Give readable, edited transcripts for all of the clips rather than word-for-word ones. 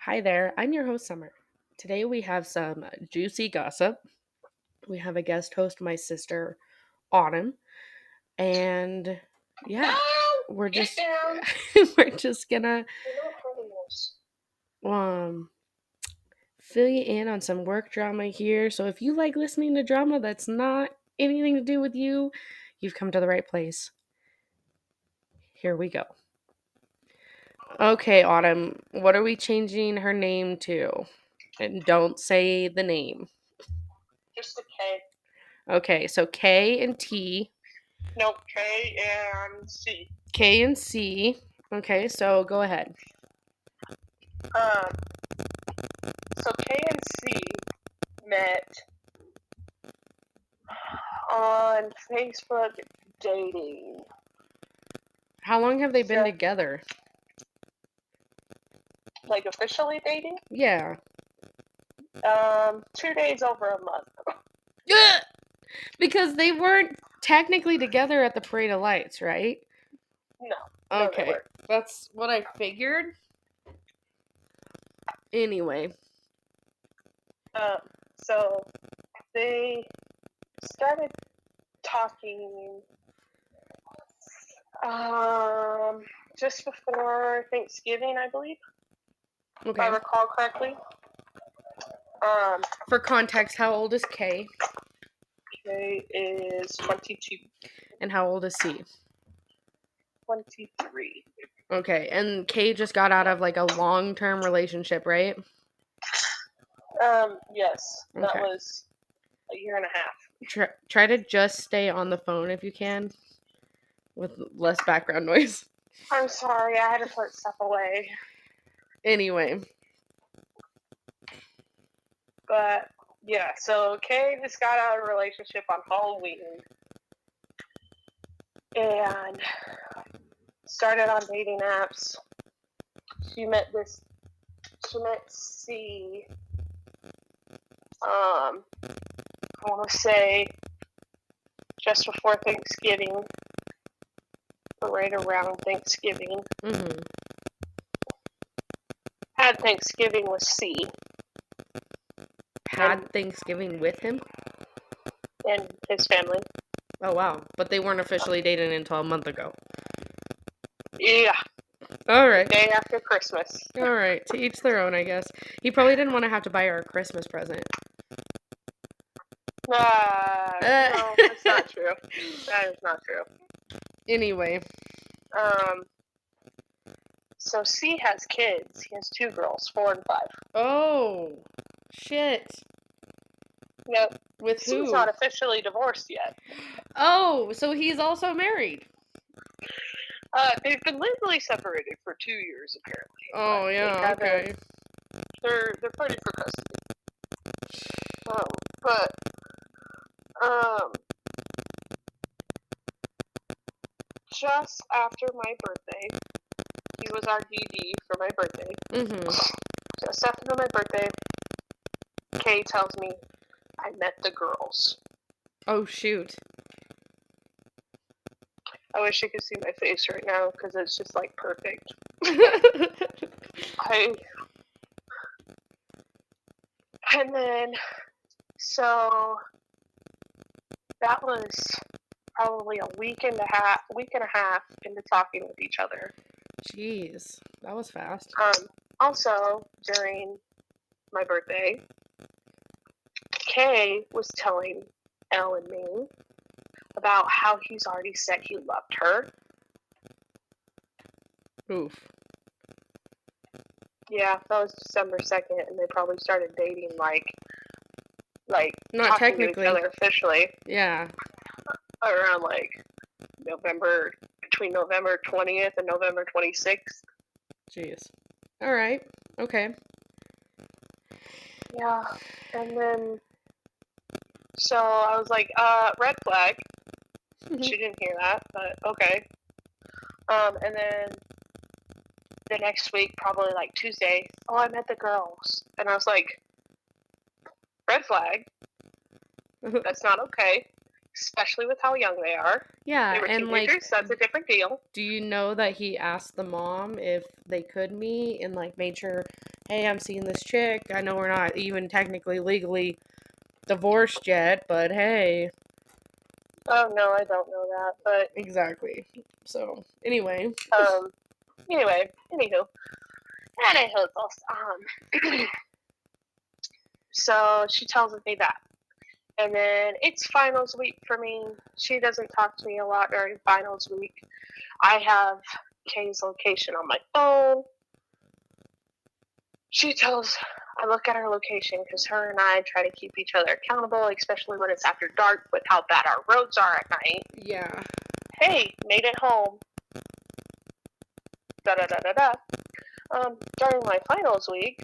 Hi there, I'm your host, Summer. Today we have some juicy gossip. We have a guest host, my sister, Autumn, and yeah, we're Get just down. we're just gonna You're not hurting us. um fill you in on some work drama here. So if you like listening to drama that's not anything to do with you, you've come to the right place. Here we go. Okay, Autumn, what are we changing her name to? And don't say the name. Just a K. Okay, so K and T. Nope, K and C. K and C. Okay, so go ahead. Um, so K and C met on Facebook dating. How long have they been So, together? like officially dating? Yeah. 2 days over a month. Because they weren't technically together at the Parade of Lights, right? No, they Okay. weren't. That's what I figured. Anyway. So they started talking just before Thanksgiving, I believe, if I Okay. recall correctly. Um, For context, how old is K? K is 22, And how old is C? 23. Okay. And K just got out of like a long-term relationship, right? Yes, that Okay. was a year and a half. Try to just stay on the phone if you can with less background noise. I'm sorry, I had to put stuff away. Anyway. But yeah, so Kay just got out of a relationship on Halloween and started on dating apps. She met C. I want to say just before Thanksgiving, or right around Thanksgiving. Mm-hmm. Had Thanksgiving with C. Had Thanksgiving with him? And his family. Oh, wow. But they weren't officially dating until a month ago. Yeah. All right. Day after Christmas. All right. To each their own, I guess. He probably didn't want to have to buy her a Christmas present. No, that's not true. That is not true. Anyway. So C has kids. He has 2 girls, 4 and 5. Oh, shit. Yep. With who? C's not officially divorced yet. Oh, so he's also married. They've been legally separated for 2 years, apparently. Oh, yeah, okay. They're fighting for custody. Just after my birthday, he was our DD for my birthday. Mm-hmm. Just after my birthday, Kay tells me, I met the girls. Oh, shoot. I wish you could see my face right now because it's just like perfect. And then, so that was probably a week and a half into talking with each other. Jeez, that was fast. Also, during my birthday, Kay was telling Elle and me about how he's already said he loved her. Oof. Yeah, that was December 2nd, and they probably started dating like not talking technically to each other officially. Yeah. Around like between November 20th and November 26th. Jeez. All right. Okay. Yeah, and then so I was like, red flag. She didn't hear that, but okay. And then the next week, probably like Tuesday, I met the girls. And I was like, red flag. That's not okay. Especially with how young they are. Yeah, they were and teenagers, that's a different deal. Do you know that he asked the mom if they could meet and like made sure hey, I'm seeing this chick. I know we're not even technically legally divorced yet, but hey. Oh no, I don't know that, but Exactly. So, anyway. anyway, anywho, so she tells me that. And then it's finals week for me. She doesn't talk to me a lot during finals week. I have Kay's location on my phone. I look at her location because her and I try to keep each other accountable, especially when it's after dark with how bad our roads are at night. Yeah. Hey, made it home. Da da da da da. During my finals week,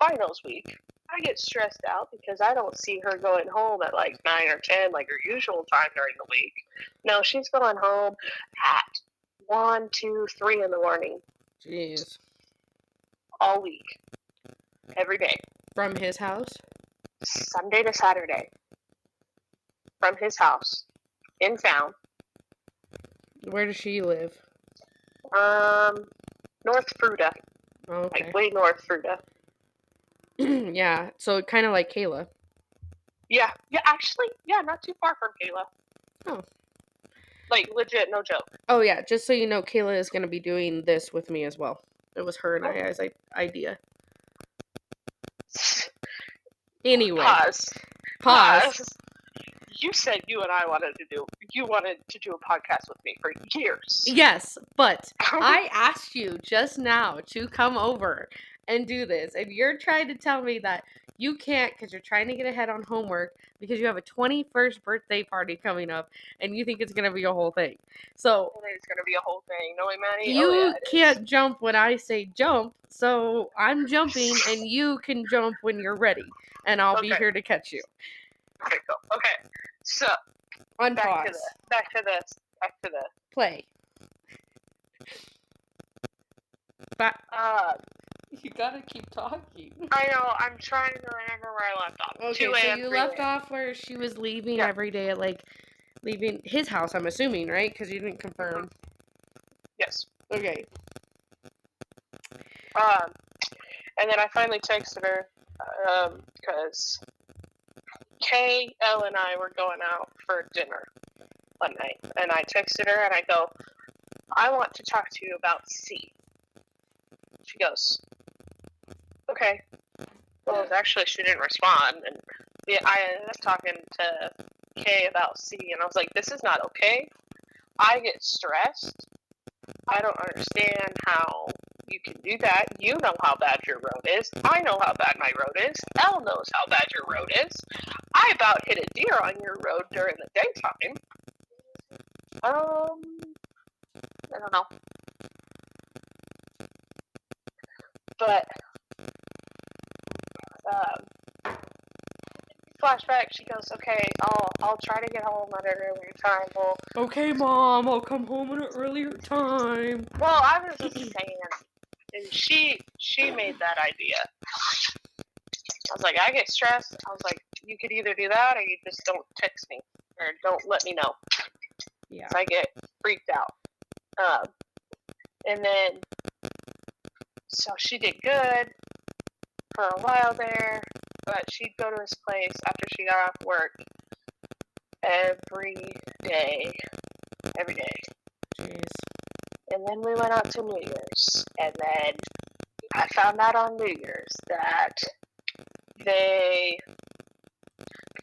I get stressed out because I don't see her going home at like 9 or 10 like her usual time during the week. No, she's going home at 1, 2, 3 in the morning. Jeez. All week. Every day. From his house? Sunday to Saturday. From his house. In town. Where does she live? North Fruta. Oh, okay. Like way North Fruta. Yeah, so kind of like Kayla. Yeah, actually, not too far from Kayla. Oh. Like, legit, no joke. Oh, yeah, just so you know, Kayla is going to be doing this with me as well. It was her and I's idea. Anyway. Pause. You said you wanted to do a podcast with me for years. Yes, but I asked you just now to come over and do this, and you're trying to tell me that you can't because you're trying to get ahead on homework because you have a 21st birthday party coming up, and you think it's going to be a whole thing. So it's going to be a whole thing. No way, Manny. you can't jump when I say jump, so I'm jumping, and you can jump when you're ready, and I'll be here to catch you. Okay, cool. Okay, so unpause. Back to this. Play. But you gotta keep talking. I know. I'm trying to remember where I left off. Okay, so you left off where she was leaving every day at leaving his house. I'm assuming, right? Because you didn't confirm. Yes. Okay. And then I finally texted her because Kay, Elle, and I were going out for dinner one night, and I texted her and I go, I want to talk to you about C. She goes, okay. Well, actually, she didn't respond, and I ended up talking to Kay about C, and I was like, this is not okay. I get stressed. I don't understand how you can do that. You know how bad your road is. I know how bad my road is. Elle knows how bad your road is. I about hit a deer on your road during the daytime. I don't know. But, flashback, she goes, okay, I'll try to get home at an earlier time. Well, okay, Mom, I'll come home at an earlier time. Well, I was just saying, and she made that idea. I was like, I get stressed. I was like, you could either do that or you just don't text me or don't let me know. Yeah. So I get freaked out. And then, so she did good for a while there, but she'd go to his place after she got off work every day. Jeez. And then we went out to New Year's, and then I found out on New Year's that they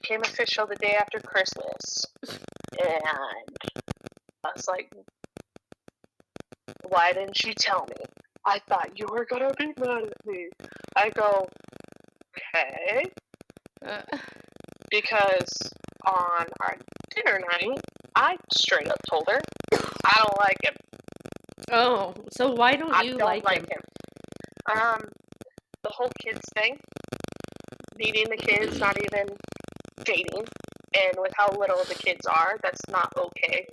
became official the day after Christmas. And I was like, why didn't you tell me? I thought you were going to be mad at me. I go, okay. Because on our dinner night, I straight up told her, I don't like him. Oh, so why don't you like him? The whole kids thing. Meeting the kids, not even dating. And with how little the kids are, that's not okay.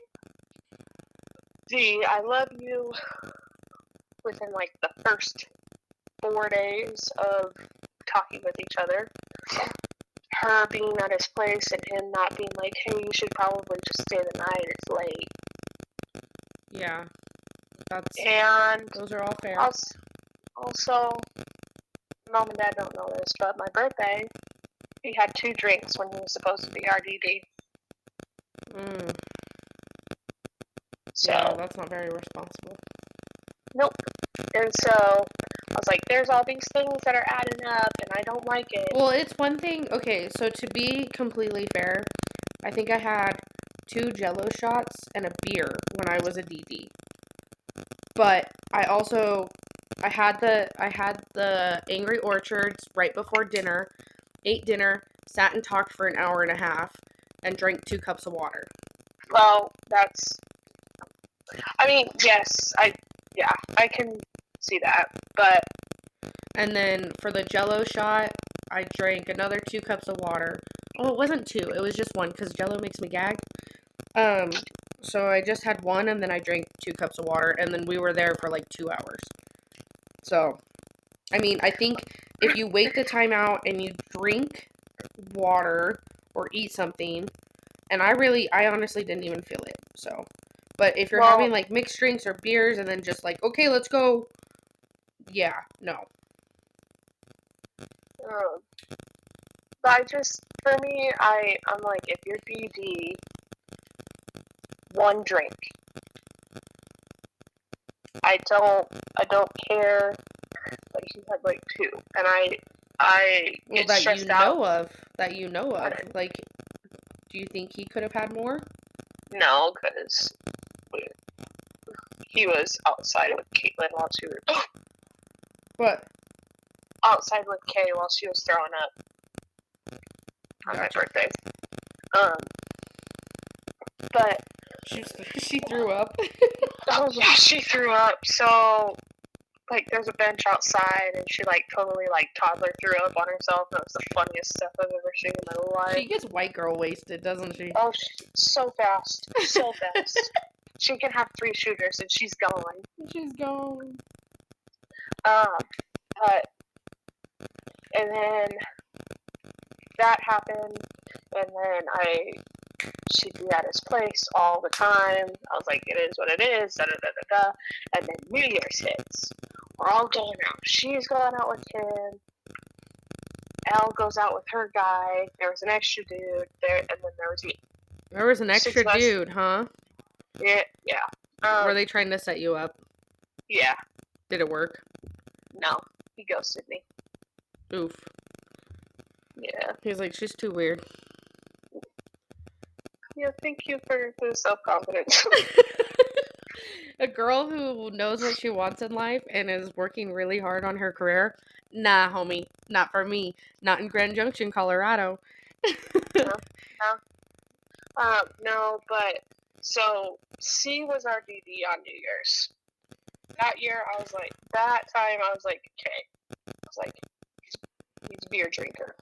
The I love you within like the first 4 days of talking with each other. Her being at his place and him not being like, hey, you should probably just stay the night, it's late. Yeah. And those are all fair. Also, mom and dad don't know this, but my birthday, he had 2 drinks when he was supposed to be RDD. So, yeah, that's not very responsible. nope. And so I was like, there's all these things that are adding up, and I don't like it. Well, it's one thing. Okay, so to be completely fair, I think I had 2 Jello shots and a beer when I was a DD. But I had the Angry Orchards right before dinner, ate dinner, sat and talked for an hour and a half, and drank 2 cups of water. Well, I mean, yes, I can see that, but. And then for the Jello shot, I drank another 2 cups of water. Oh, it wasn't 2, it was just 1, because Jello makes me gag. So I just had 1, and then I drank 2 cups of water, and then we were there for like 2 hours. So, I mean, I think if you wait the time out and you drink water or eat something, and I honestly didn't even feel it, so. But if you're having like mixed drinks or beers and then just like, okay, let's go, yeah, no. But for me, I'm like, if you're BD, 1 drink. I don't care. Like, he had like 2, and I Well, get stressed out. That you know of. Like, do you think he could have had more? No, because he was outside with Caitlin while she was. What? Outside with Kay while she was throwing up on my birthday. But she threw up. Oh yeah, she threw up. So like, there's a bench outside, and she like totally like toddler threw up on herself. And it was the funniest stuff I've ever seen in my life. She gets white girl wasted, doesn't she? Oh, so fast, so fast. She can have 3 shooters, and she's gone. She's gone. But and then that happened, and then she'd be at his place all the time. I was like, it is what it is, da da da da da. And then New Year's hits. We're all going out. She's going out with him. Elle goes out with her guy. There was an extra dude there, and then there was me. There was an extra dude, huh? Yeah. Were they trying to set you up? Yeah. Did it work? No, he ghosted me. Oof. Yeah. He's like, she's too weird. Yeah, thank you for the self-confidence. A girl who knows what she wants in life and is working really hard on her career? Nah, homie. Not for me. Not in Grand Junction, Colorado. No, but so C was our DD on New Year's. That year, I was like, okay. I was like, he's a beer drinker.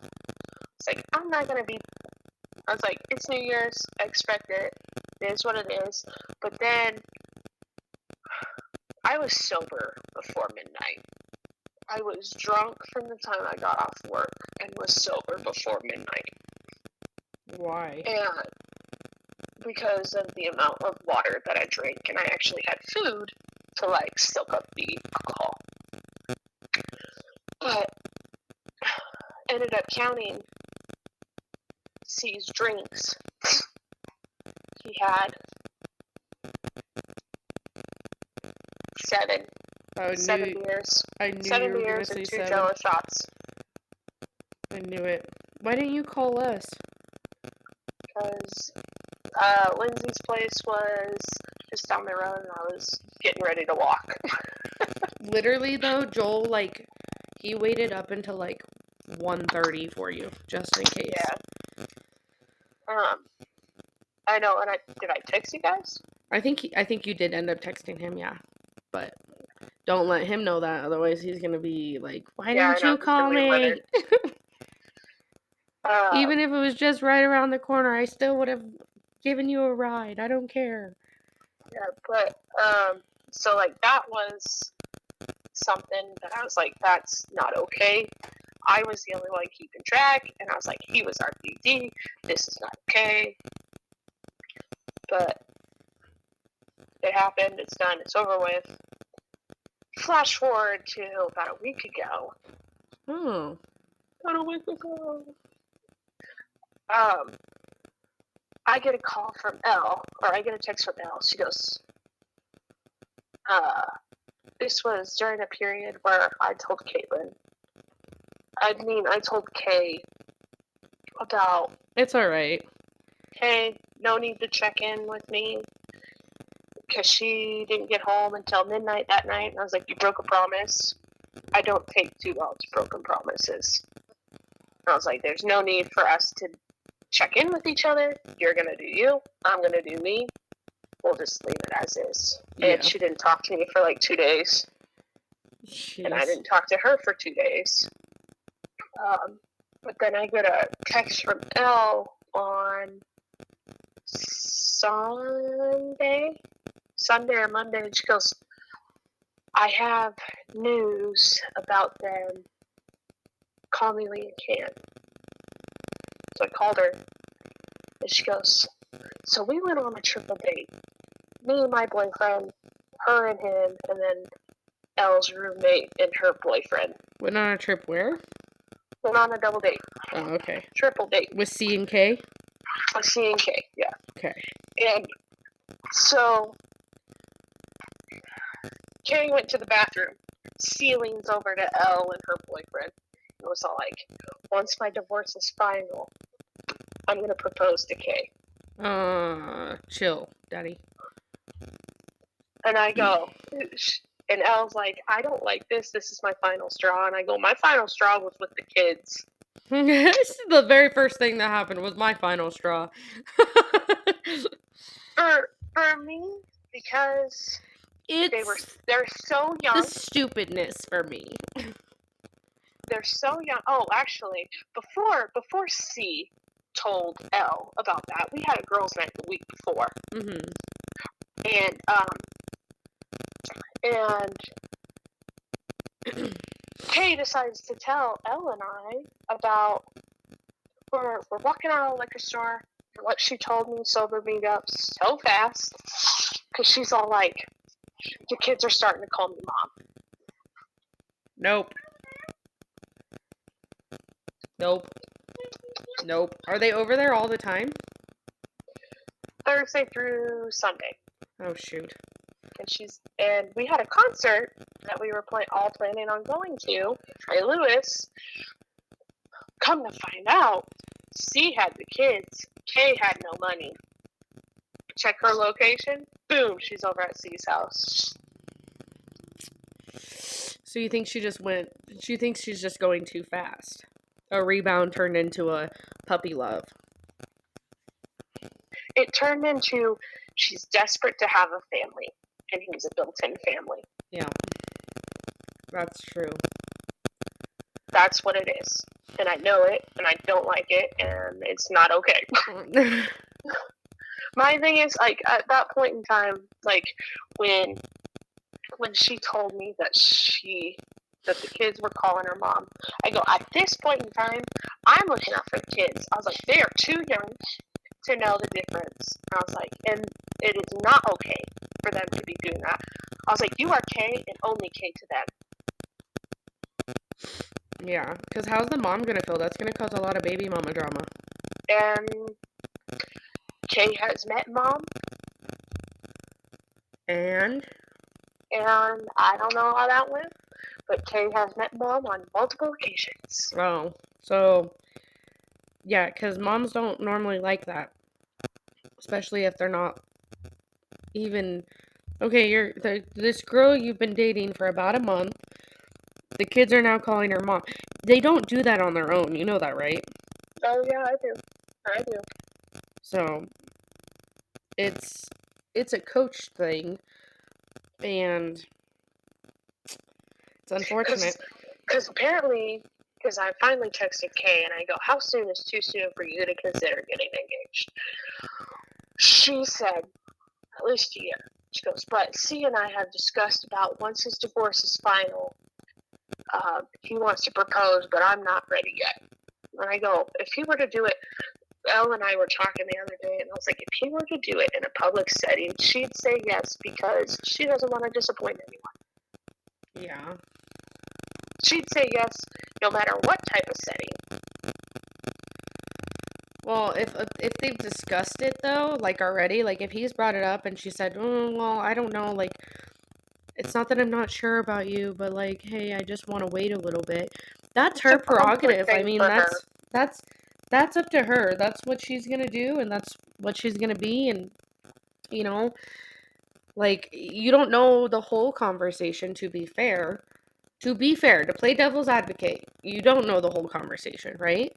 It's like, I'm not gonna be. I was like, it's New Year's. I expect it. It is what it is. But then I was sober before midnight. I was drunk from the time I got off work and was sober before midnight. Why? And because of the amount of water that I drank, and I actually had food to like soak up the alcohol. But ended up counting C's drinks. He had 7. 7 beers. I knew 7 you were beers gonna and say 2 7. Jello shots. I knew it. Why didn't you call us? Because Lindsay's place was just down the road, and I was getting ready to walk. Literally, though, Joel, like, he waited up until, like, 1:30 for you, just in case. Yeah. I know, and did I text you guys? I think you did end up texting him, yeah. But don't let him know that, otherwise he's gonna be like, why didn't you call me? Even if it was just right around the corner, I still would have given you a ride. I don't care. Yeah, but so like that was something that I was like, that's not okay. I was the only one keeping track, and I was like, he was our DD. This is not okay. But it happened. It's done. It's over with. Flash forward to about a week ago. Oh. About a week ago. I get a call from Elle, or I get a text from Elle. She goes, this was during a period where I told Caitlin. I told Kay about, It's alright. hey, no need to check in with me because she didn't get home until midnight that night. And I was like, you broke a promise. I don't take too well to broken promises. And I was like, there's no need for us to check in with each other. You're going to do you. I'm going to do me. We'll just leave it as is. Yeah. And she didn't talk to me for like 2 days. Jeez. And I didn't talk to her for 2 days. But then I get a text from Elle on Sunday or Monday, and she goes, I have news about them. Call me when you can. So I called her, and she goes, so we went on a triple date. Me and my boyfriend, her and him, and then Elle's roommate and her boyfriend. Went on a trip where? Went on a double date. Oh, okay. Triple date. With C and K? With C and K, yeah. Okay. And so Kay went to the bathroom. C leans over to Elle and her boyfriend. It was all like, once my divorce is final, I'm going to propose to Kay. Chill, daddy. And I go, and Elle's like, I don't like this. This is my final straw. And I go, my final straw was with the kids. This is the very first thing that happened was my final straw. For me, because they're so young. The stupidness for me. They're so young. Oh, actually, before C told Elle about that, we had a girls' night the week before. Mm-hmm. And Kay decides to tell Elle and I about we're walking out of the liquor store, and what she told me sobered me up so fast because she's all like, "The kids are starting to call me mom." Nope. Are they over there all the time? Thursday through Sunday. Oh shoot. And we had a concert that we were all planning on going to. Trey Lewis. Come to find out, C had the kids. Kay had no money. Check her location. Boom, she's over at C's house. So you think she thinks she's just going too fast? A rebound turned into a puppy love. It turned into she's desperate to have a family, and he's a built-in family. Yeah. That's true. That's what it is. And I know it, and I don't like it, and it's not okay. My thing is, like, at that point in time, like, when she told me that the kids were calling her mom, I go, at this point in time, I'm looking out for the kids. I was like, they are too young to know the difference. I was like, and it is not okay for them to be doing that. I was like, you are Kay and only Kay to them. Yeah, because how's the mom going to feel? That's going to cause a lot of baby mama drama. And Kay has met mom. And I don't know how that went, but Kay has met mom on multiple occasions. Oh, so, yeah, because moms don't normally like that. Especially if they're not even... Okay, this girl you've been dating for about a month. The kids are now calling her mom. They don't do that on their own. You know that, right? Oh, yeah, I do. So, it's a coach thing. And it's unfortunate. Because apparently, because I finally texted Kay and I go, how soon is too soon for you to consider getting engaged? She said, at least a year. She goes, but C and I have discussed about once his divorce is final, he wants to propose, but I'm not ready yet. And I go, if he were to do it, Elle and I were talking the other day, and I was like, if he were to do it in a public setting, she'd say yes because she doesn't want to disappoint anyone. Yeah. She'd say yes no matter what type of setting. Well, if they've discussed it though, like already, like if he's brought it up and she said, well, I don't know, like it's not that I'm not sure about you, but like, hey, I just want to wait a little bit. That's It's a her comfort prerogative. I thing mean, for her. that's up to her. That's what she's gonna do, and that's what she's gonna be, and you know, like you don't know the whole conversation. To be fair, to play devil's advocate, you don't know the whole conversation, right?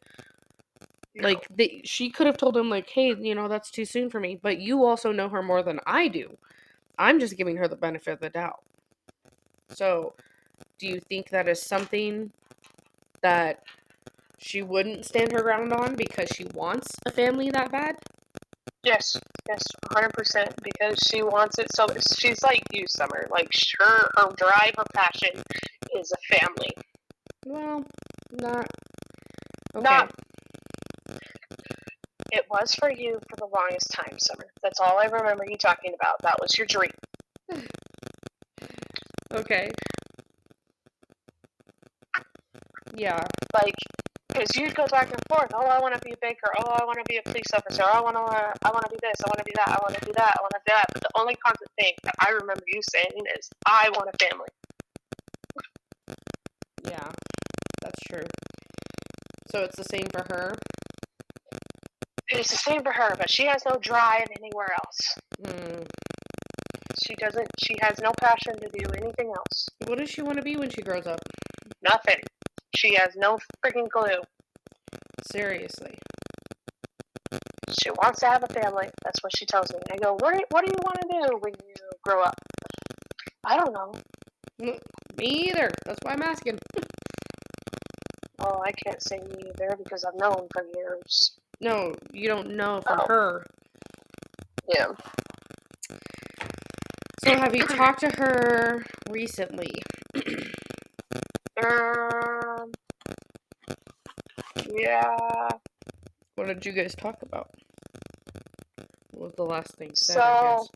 No. Like she could have told him like, "Hey, that's too soon for me." But you also know her more than I do. I'm just giving her the benefit of the doubt. So, do you think that is something that she wouldn't stand her ground on because she wants a family that bad? Yes, 100%, because she wants it so. She's like you, Summer. Like her drive, her passion is a family. Well, not okay. Not. It was for you for the longest time, Summer. That's all I remember you talking about. That was your dream. Okay. Yeah. Like, because you'd go back and forth. Oh, I want to be a baker. Oh, I want to be a police officer. I want to be this. I want to be that. I want to do that. I want to do that. But the only constant thing that I remember you saying is, I want a family. Yeah, that's true. So it's the same for her? It's the same for her, but she has no drive anywhere else. She has no passion to do anything else. What does she want to be when she grows up? Nothing. She has no freaking clue. Seriously. She wants to have a family. That's what she tells me. I go, what do you want to do when you grow up? I don't know. Me either. That's why I'm asking. Oh, I can't say me either because I've known for years. No, you don't know from her. Yeah. So have you talked to her recently? Yeah. What did you guys talk about? What was the last thing said, So, I guess?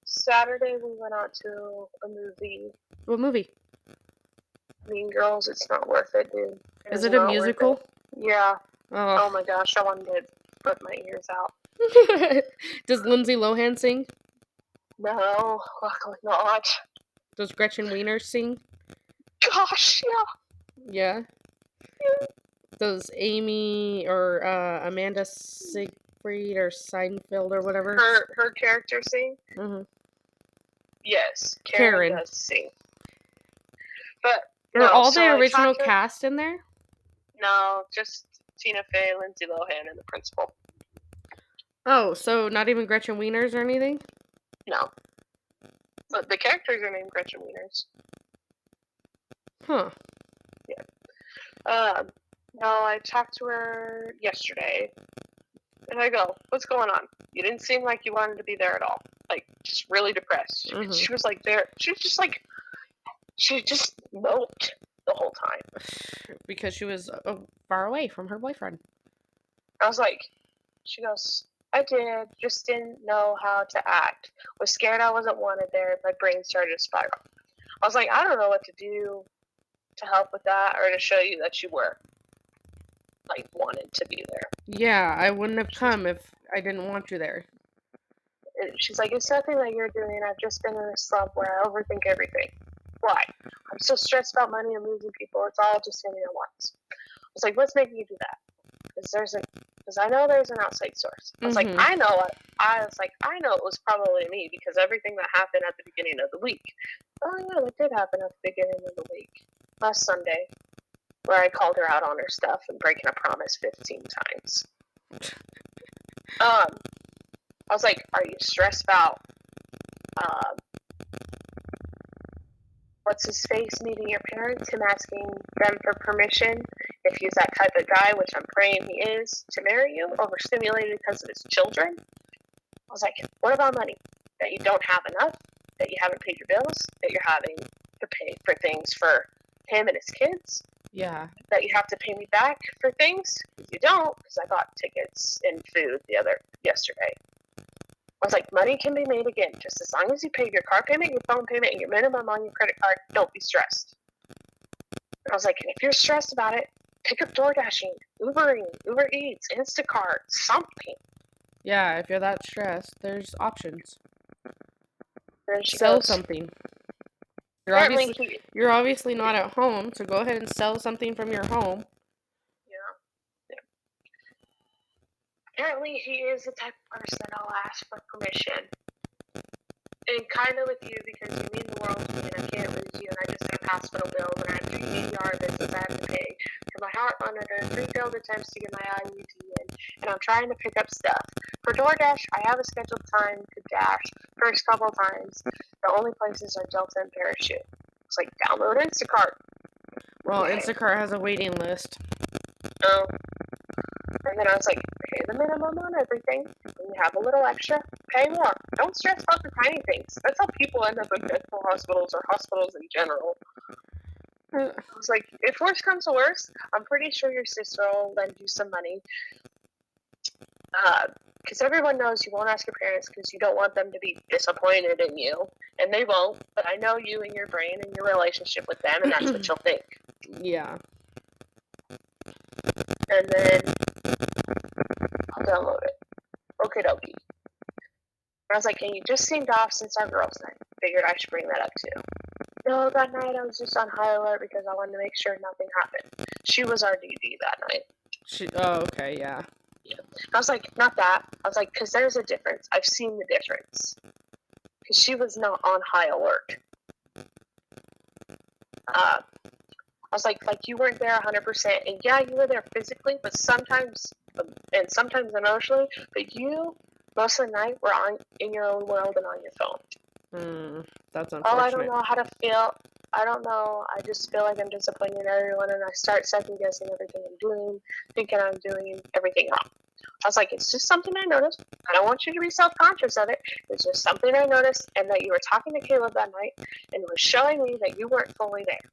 Saturday we went out to a movie. What movie? Mean Girls. It's not worth it, dude. Is it a musical? Yeah. Oh my gosh, I wanted to rip my ears out. Does Lindsay Lohan sing? No, luckily not. Does Gretchen Wiener sing? Gosh, Yeah. Does Amy or Amanda Siegfried or Seinfeld or whatever? Her character sing? Mm-hmm. Yes, Karen does sing. But are all the original cast in there? No, just Tina Fey, Lindsay Lohan, and the principal. Oh, so not even Gretchen Wieners or anything? No. But the characters are named Gretchen Wieners. Huh. Yeah. No, I talked to her yesterday, and I go, "What's going on? You didn't seem like you wanted to be there at all. Like, just really depressed." Mm-hmm. She was like there. She was just like, she just moped the whole time because she was far away from her boyfriend. I was like, she goes, I did, just didn't know how to act. Was scared I wasn't wanted there. My brain started to spiral. I was like, I don't know what to do to help with that or to show you that you were, like, wanted to be there. Yeah, I wouldn't have come if I didn't want you there. And she's like, it's nothing that you're doing. I've just been in a slump where I overthink everything. Why? I'm so stressed about money and losing people. It's all just hitting at once. I was like, what's making you do that? Because I know there's an outside source. I was like, I know it. I was like, I know it was probably me because everything that happened at the beginning of the week. Oh yeah, that did happen at the beginning of the week. Last Sunday, where I called her out on her stuff and breaking a promise 15 times. I was like, are you stressed about what's his face meeting your parents, him asking them for permission if he's that type of guy, which I'm praying he is, to marry you, overstimulated because of his children? I was like, what about money? That you don't have enough? That you haven't paid your bills? That you're having to pay for things for him and his kids? Yeah. That you have to pay me back for things? Because you don't, because I bought tickets and food yesterday. I was like, money can be made again. Just as long as you pay your car payment, your phone payment, and your minimum on your credit card, don't be stressed. I was like, if you're stressed about it, pick up DoorDashing, Ubering, Uber Eats, Instacart, something. Yeah, if you're that stressed, there's options. And she Sell goes, something. apparently You're obviously not at home, so go ahead and sell something from your home. yeah. Apparently he is the type of person that'll ask for permission. And kind of with you because you mean the world to me and I can't lose you and I just have hospital bills and I have 3 ER visits I have to pay for my heart monitor, 3 failed attempts to get my IUD in, and I'm trying to pick up stuff. For DoorDash, I have a scheduled time to dash first couple times. The only places are Delta and Parachute. It's like, download Instacart. Well, Instacart has a waiting list. Oh. And then I was like, pay the minimum on everything. When you have a little extra, pay more. Don't stress about the tiny things. That's how people end up in medical hospitals or hospitals in general. I was like, if worse comes to worse, I'm pretty sure your sister will lend you some money. Because everyone knows you won't ask your parents because you don't want them to be disappointed in you. And they won't, but I know you and your brain and your relationship with them, and that's what you'll think. Yeah. And then I'll download it. Okie dokie. I was like, and you just seemed off since our girls' night. Figured I should bring that up too. No, that night I was just on high alert because I wanted to make sure nothing happened. She was our DD that night. Oh, okay, yeah. I was like, not that. I was like, because there's a difference. I've seen the difference. Because she was not on high alert. I was like you weren't there 100%. And yeah, you were there physically, but sometimes, and sometimes emotionally, but you, most of the night, were in your own world and on your phone. That's unfortunate. Oh, I don't know how to feel. I don't know. I just feel like I'm disappointing everyone, and I start second guessing everything I'm doing, thinking I'm doing everything wrong. I was like, it's just something I noticed. I don't want you to be self-conscious of it. It's just something I noticed, and that you were talking to Caleb that night, and it was showing me that you weren't fully there.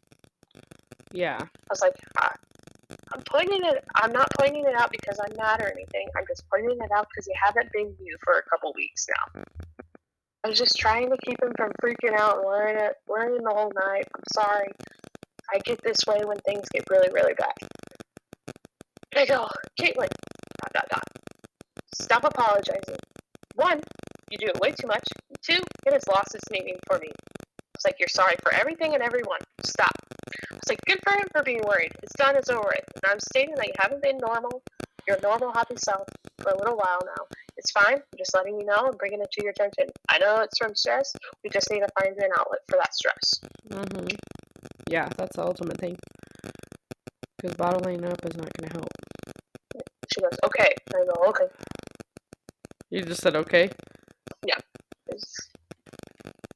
Yeah. I was like, I'm not pointing it out because I'm mad or anything. I'm just pointing it out because you haven't been you for a couple weeks now. I was just trying to keep him from freaking out and worrying the whole night. I'm sorry. I get this way when things get really, really bad. I go, Caitlin, ... Stop apologizing. 1, you do it way too much. 2, it has lost its meaning for me. It's like, you're sorry for everything and everyone. Stop. It's like, good for him for being worried. It's done, it's over it. And I'm stating that you haven't been normal, your normal, happy self for a little while now. It's fine. I'm just letting you know and bringing it to your attention. I know it's from stress. We just need to find an outlet for that stress. Yeah, that's the ultimate thing. Because bottling up is not going to help. She goes, okay. And I go, okay. You just said okay? Yeah.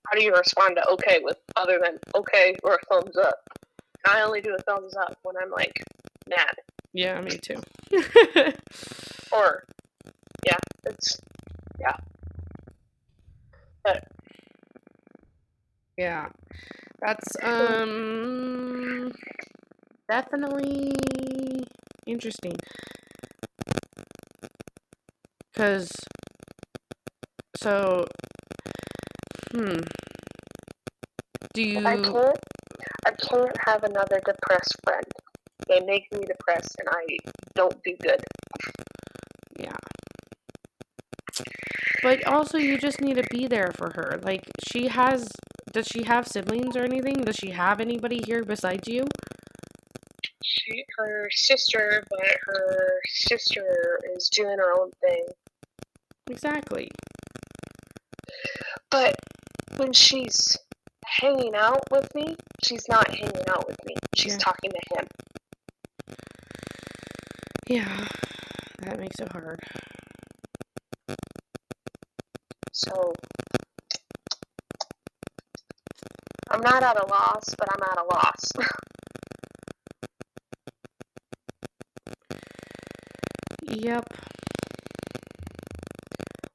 How do you respond to okay with other than okay or a thumbs up? I only do a thumbs up when I'm like mad. Yeah, me too. Or yeah, it's yeah. But yeah. That's definitely interesting. Cause so do you I can't have another depressed friend. They make me depressed and I don't do good. Yeah. But also you just need to be there for her. Like does she have siblings or anything? Does she have anybody here besides you? Her sister, but her sister is doing her own thing. Exactly. But when she's hanging out with me, she's not hanging out with me. She's talking to him. Yeah, that makes it hard. So I'm not at a loss, but I'm at a loss. Yep.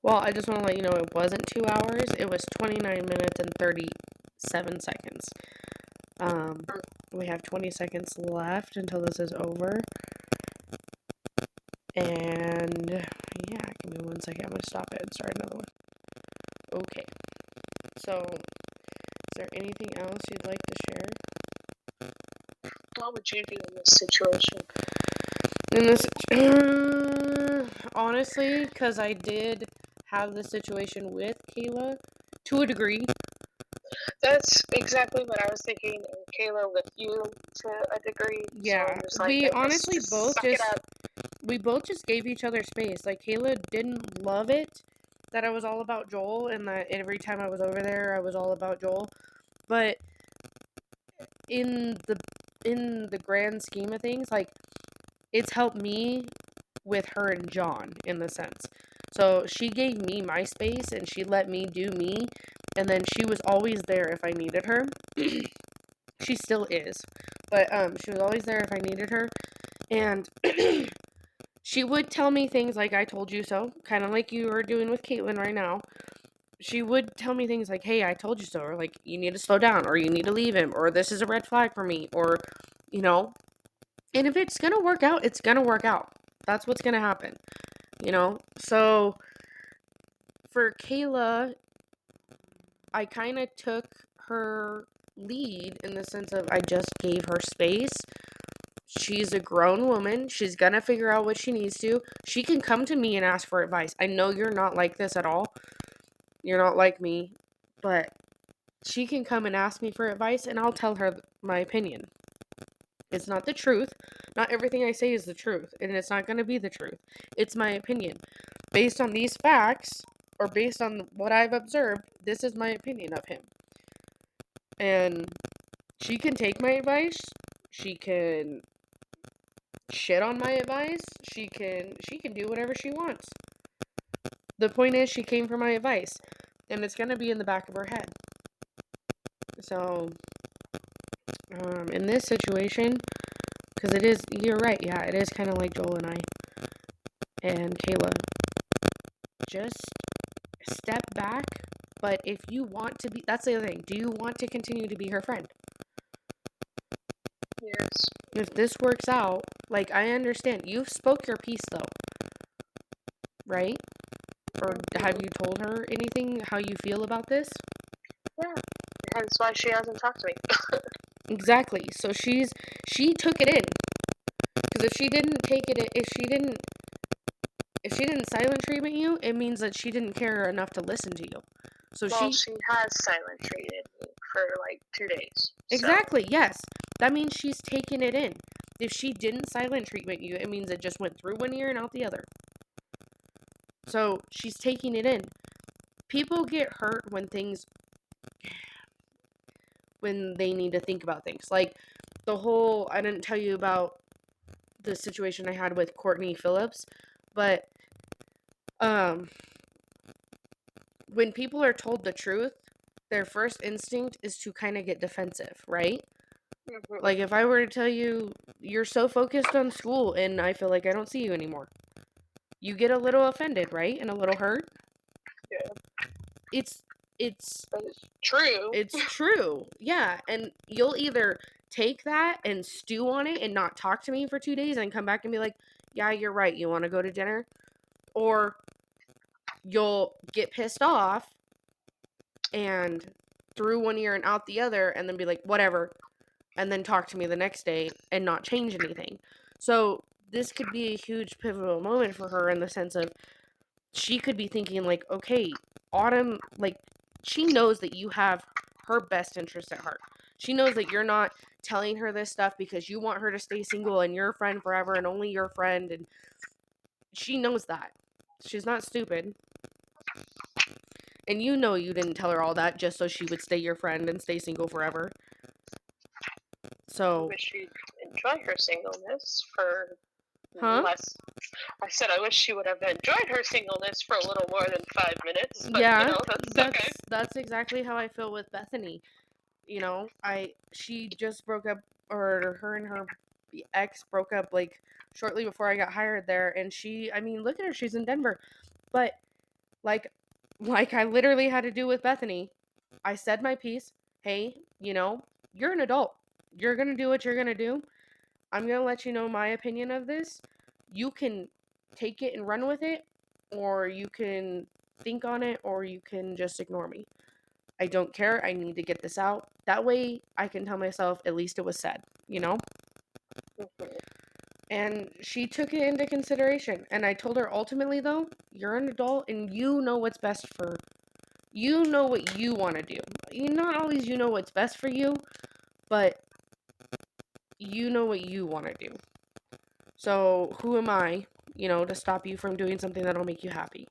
Well, I just want to let you know it wasn't 2 hours. It was 29 minutes and 37 seconds. We have 20 seconds left until this is over. And yeah, give me 1 second. I'm going to stop it and start another one. Okay. So, is there anything else you'd like to share? What would you do in this situation? In this, honestly, because I did have the situation with Kayla to a degree. That's exactly what I was thinking, and Kayla with you to a degree. So Yeah, I'm just like, we I guess honestly just both suck it just up. we both just gave each other space. Like Kayla didn't love it that I was all about Joel, and that every time I was over there, I was all about Joel. But in the in the grand scheme of things, like it's helped me with her and John in the sense. So she gave me my space and she let me do me, and then she was always there if I needed her. She still is, but she was always there if I needed her, and she would tell me things like "I told you so," kind of like you are doing with Caitlin right now. She would tell me things like, "Hey, I told you so," or like, "You need to slow down," or "You need to leave him," or "This is a red flag for me," or you know. And if it's gonna work out, it's gonna work out. That's what's gonna happen, you know. So for Kayla, I kind of took her lead in the sense of I just gave her space. She's a grown woman. She's gonna figure out what she needs to. She can come to me and ask for advice. I know you're not like this at all. You're not like me, but she can come and ask me for advice and I'll tell her my opinion. It's not the truth. Not everything I say is the truth, and it's not going to be the truth. It's my opinion. Based on these facts, or based on what I've observed, this is my opinion of him. And she can take my advice. She can shit on my advice. She can do whatever she wants. The point is she came for my advice, and it's going to be in the back of her head. So, in this situation, because you're right, yeah, it is kind of like Joel and I and Kayla. Just step back. But if you want to be, that's the other thing. Do you want to continue to be her friend? Yes. If this works out, like I understand, you've spoke your piece though, right? Or have Mm-hmm. you told her anything how you feel about this? Yeah. Hence why she hasn't talked to me. Exactly. So she took it in. Because if she didn't take it, if she didn't silent treatment you, it means that she didn't care enough to listen to you. So Well, she has silent treated me for like 2 days. So exactly, yes. That means she's taken it in. If she didn't silent treatment you, it means it just went through one ear and out the other. So she's taking it in. People get hurt when they need to think about things. Like I didn't tell you about the situation I had with Courtney Phillips, but um when people are told the truth, their first instinct is to kind of get defensive, right? mm-hmm. Like if I were to tell you you're so focused on school and I feel like I don't see you anymore, you get a little offended, right? And a little hurt. Yeah. It's it's But it's true. it's true. Yeah, and you'll either take that and stew on it and not talk to me for 2 days and come back and be like, "Yeah, you're right. You want to go to dinner?" Or you'll get pissed off and through one ear and out the other and then be like, "Whatever." And then talk to me the next day and not change anything. So, this could be a huge pivotal moment for her in the sense of she could be thinking like, okay, Autumn, like she knows that you have her best interest at heart. She knows that you're not telling her this stuff because you want her to stay single and your friend forever and only your friend, and she knows that. She's not stupid. And you know you didn't tell her all that just so she would stay your friend and stay single forever. I So, wish she'd enjoy her singleness for huh? less. I said I wish she would have enjoyed her singleness for a little more than 5 minutes, but Yeah, that's okay. that's exactly how I feel with Bethany. You know, she just broke up, or her and her ex broke up like shortly before I got hired there, and I mean, look at her, she's in Denver. But like like I literally had to do with Bethany. I said my piece. Hey, you're an adult. You're going to do what you're going to do. I'm going to let you know my opinion of this. You can take it and run with it, or you can think on it, or you can just ignore me. I don't care. I need to get this out. That way I can tell myself at least it was said, you know? Mhm. And she took it into consideration. And I told her, ultimately, though, you're an adult and you know what's best for you, know what you want to do. Not always you know what's best for you, but you know what you want to do. So who am I, to stop you from doing something that'll make you happy?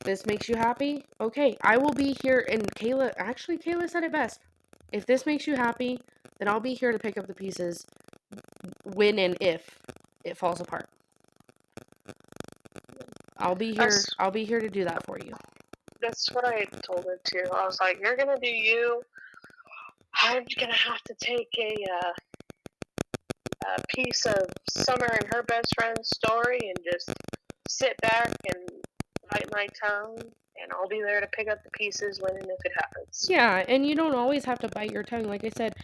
This makes you happy? Okay, I will be here. And Kayla said it best. If this makes you happy, then I'll be here to pick up the pieces when and if it falls apart. I'll be here. That's I'll be here to do that for you. that's what I told her too. I was like, "You're gonna do you. I'm gonna have to take a piece of Summer and her best friend's story and just sit back and bite my tongue, and I'll be there to pick up the pieces when and if it happens." Yeah, and you don't always have to bite your tongue. Like I said,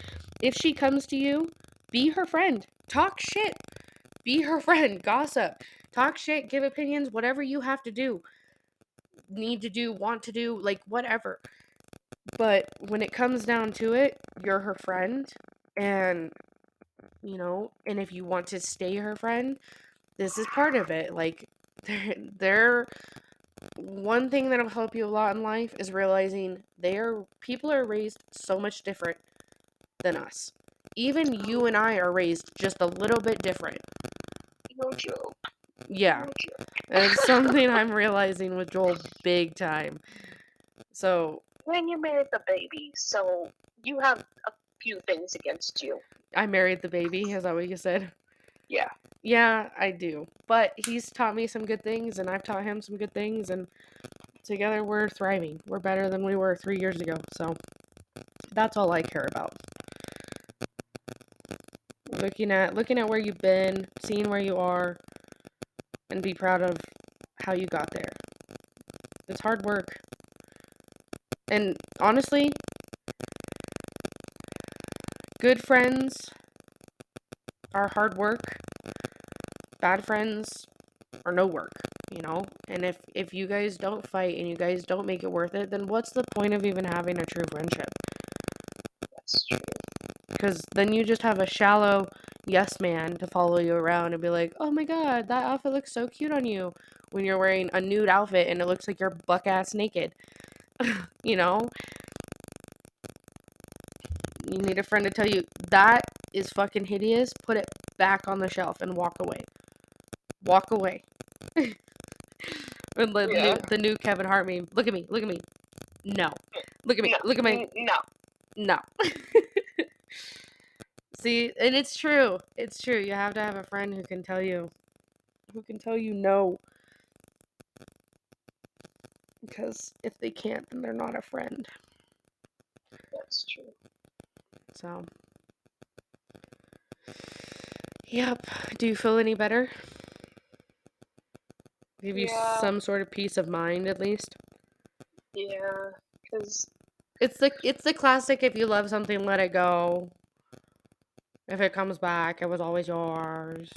if she comes to you, be her friend. Talk shit. Be her friend. Gossip. Talk shit. Give opinions. Whatever you have to do. Need to do. Want to do. Like, whatever. But when it comes down to it, you're her friend. And, and if you want to stay her friend, this is part of it. Like, they're one thing that'll help you a lot in life is realizing people are raised so much different than us. Even you and I are raised just a little bit different. No joke. Yeah. No joke. It's something I'm realizing with Joel big time. So When you married the baby, so you have a few things against you. I married the baby, is that what you said? Yeah. Yeah, I do. But he's taught me some good things and I've taught him some good things, and together we're thriving. We're better than we were 3 years ago. So that's all I care about. Looking at where you've been, seeing where you are, and be proud of how you got there. It's hard work. And honestly, good friends are hard work. Bad friends are no work. And if you guys don't fight and you guys don't make it worth it, then what's the point of even having a true friendship? That's true. Because then you just have a shallow yes man to follow you around and be like, oh my god, that outfit looks so cute on you, when you're wearing a nude outfit and it looks like you're buck ass naked. you know? You need a friend to tell you, that is fucking hideous, put it back on the shelf and walk away. Walk away. And Yeah. the new Kevin Hart meme. Look at me. No. Look at me. No. Look at my. No. No. See, and it's true. It's true. You have to have a friend who can tell you no. Because if they can't, then they're not a friend. That's true. So, yep. Do you feel any better? Give you Yeah. some sort of peace of mind, at least? Yeah. Because It's the classic, if you love something, let it go. If it comes back, it was always yours.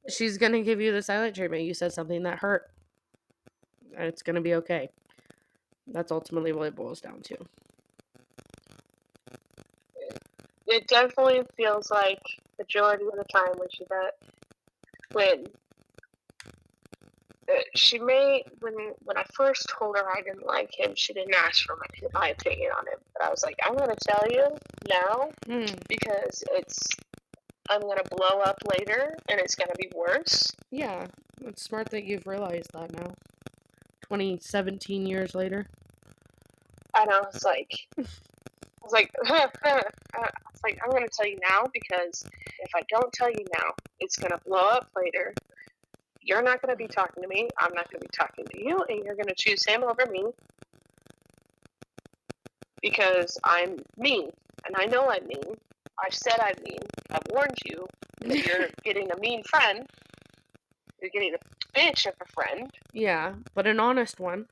She's gonna give you the silent treatment. You said something that hurt. And it's gonna be okay. That's ultimately what it boils down to. it definitely feels like majority of the time when she may when I first told her I didn't like him, she didn't ask for my opinion on him. But I was like, I'm gonna tell you now because I'm gonna blow up later and it's gonna be worse. Yeah, it's smart that you've realized that now. 17 years later. And I was like, I'm gonna tell you now because if I don't tell you now, it's gonna blow up later. You're not gonna be talking to me. I'm not gonna be talking to you, and you're gonna choose him over me because I'm mean, and I know I'm mean. I've said I'm mean. I've warned you that you're getting a mean friend. You're getting a bitch of a friend. Yeah, but an honest one.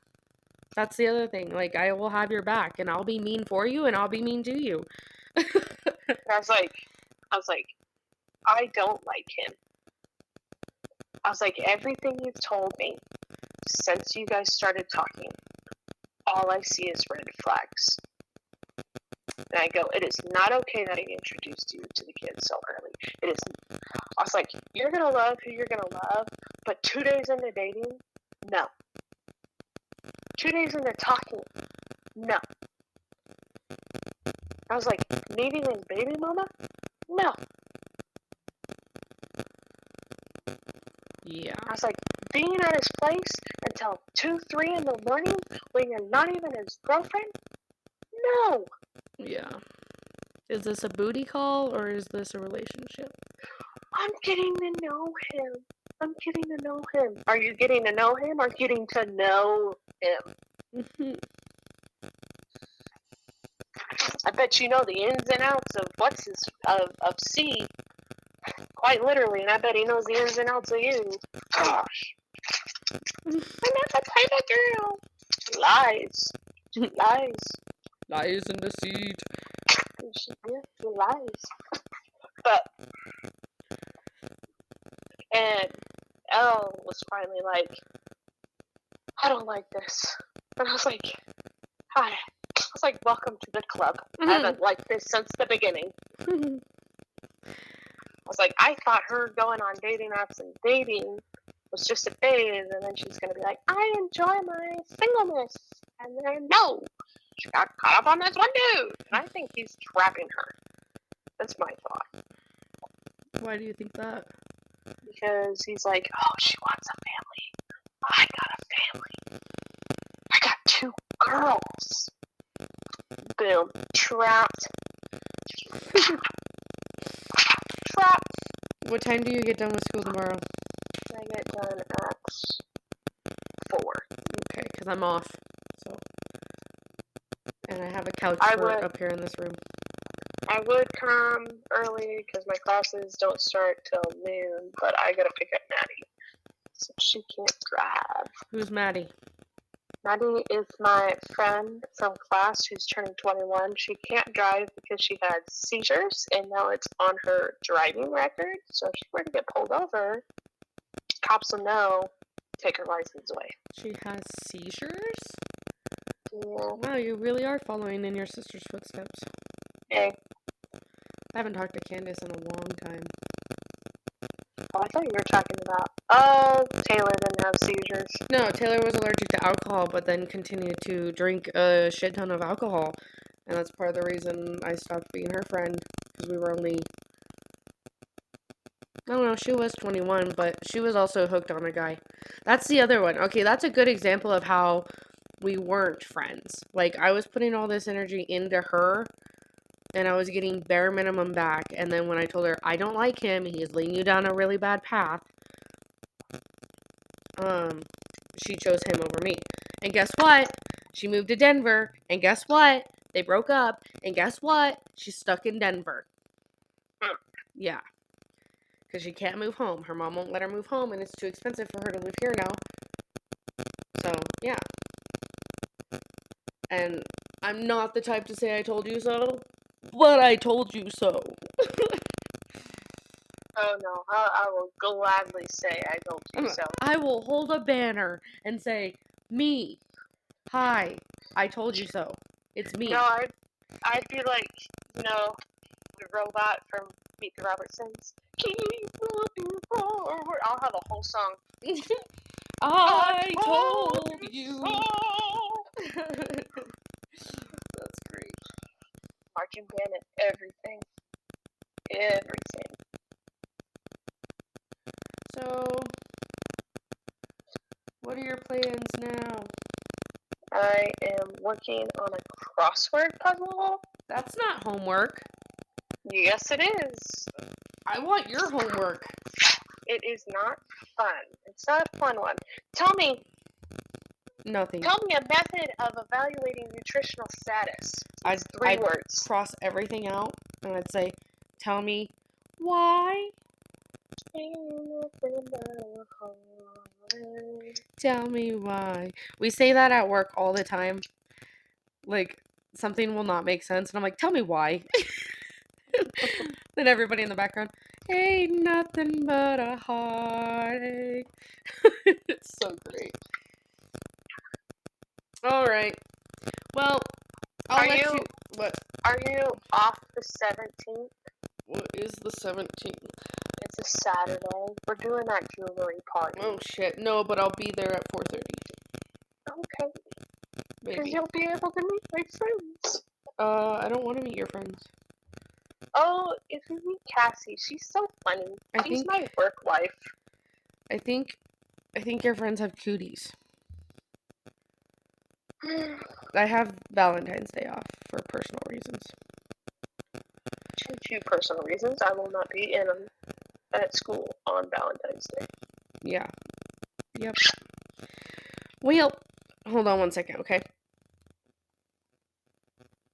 That's the other thing. Like, I will have your back, and I'll be mean for you, and I'll be mean to you. And I was like, I don't like him. I was like, everything you've told me since you guys started talking, all I see is red flags. And I go, it is not okay that I introduced you to the kids so early. It is. I was like, you're going to love who you're going to love, but 2 days into dating, no. 2 days into talking, no. I was like, meeting his baby mama? No. Yeah. I was like, being at his place until 2, 3 in the morning when you're not even his girlfriend? No. Yeah. Is this a booty call or is this a relationship? I'm getting to know him. I'm getting to know him. Are you getting to know him or getting to know him? I bet you know the ins and outs of of C, quite literally, and I bet he knows the ins and outs of you. Gosh, I'm not the type of girl. Lies, Lies and deceit. She lies. But and Elle was finally like, I don't like this, and I was like, hi. I was like, welcome to the club. I haven't liked this since the beginning. I was like, I thought her going on dating apps and dating was just a phase, and then she's gonna be like, I enjoy my singleness, and then no, she got caught up on this one dude, and I think he's trapping her. That's my thought. Why do you think that? Because he's like, oh, she wants a family. I got a family. I got 2 girls. Boom, trapped. Trapped. What time do you get done with school tomorrow? I get done at 4. Okay, because I'm off. So, and I have a couch up here in this room. I would come early because my classes don't start till noon, but I gotta pick up Maddie, so she can't drive. Who's Maddie? Maddie is my friend from class who's turning 21. She can't drive because she had seizures, and now it's on her driving record. So if she were to get pulled over, cops will know, take her license away. She has seizures? Yeah. Wow, you really are following in your sister's footsteps. Hey. I haven't talked to Candace in a long time. Oh, I thought you were talking about, oh, Taylor didn't have seizures. No, Taylor was allergic to alcohol, but then continued to drink a shit ton of alcohol. And that's part of the reason I stopped being her friend, because we were only... I don't know, she was 21, but she was also hooked on a guy. That's the other one. Okay, that's a good example of how we weren't friends. Like, I was putting all this energy into her, and I was getting bare minimum back. And then when I told her, I don't like him, he's leading you down a really bad path, she chose him over me. And guess what? She moved to Denver, and guess what? They broke up, and guess what? She's stuck in Denver. Yeah. Because she can't move home. Her mom won't let her move home, and it's too expensive for her to live here now. So, yeah. And I'm not the type to say I told you so, but I told you so. Oh no, I will gladly say I told you so. I will hold a banner and say, me. Hi, I told you so. It's me. No, I'd be like, the robot from Meet the Robertsons. Keep moving forward. I'll have a whole song. I told you. So. That's great. Marching band and everything. Everything. So, what are your plans now? I am working on a crossword puzzle. That's not homework. Yes, it is. I want your homework. It is not fun. It's not a fun one. Tell me. Nothing. Tell me a method of evaluating nutritional status. It's 3 words. Cross everything out, and I'd say, tell me why. Tell me why. We say that at work all the time. Like, something will not make sense, and I'm like, tell me why. Then everybody in the background, ain't nothing but a heartache. It's so great. Alright. Well, I'll Are let you you. What? are you off the 17th? What is the 17th? It's a Saturday. We're doing that jewelry party. Oh shit! No, but I'll be there at 4:30. Okay, because Maybe. you'll be able to meet my friends. I don't want to meet your friends. Oh, if you meet Cassie, she's so funny. I She's think. my work wife. I think. I think your friends have cooties. I have Valentine's Day off for personal reasons. Due to personal reasons, I will not be in at school on Valentine's Day. Yeah. Yep. Well, hold on one second, okay?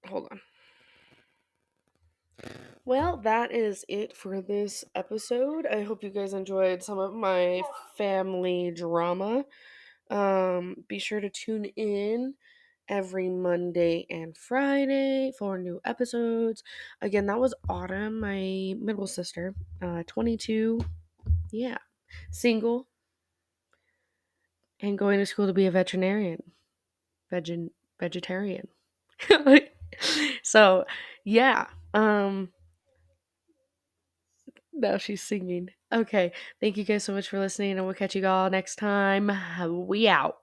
Hold on. Well, that is it for this episode. I hope you guys enjoyed some of my family drama. Be sure to tune in every Monday and Friday for new episodes. Again, that was Autumn, my middle sister, 22. Yeah, single and going to school to be a veterinarian, vegetarian. So, yeah. Now she's singing. Okay. Thank you guys so much for listening, and we'll catch you all next time. We out.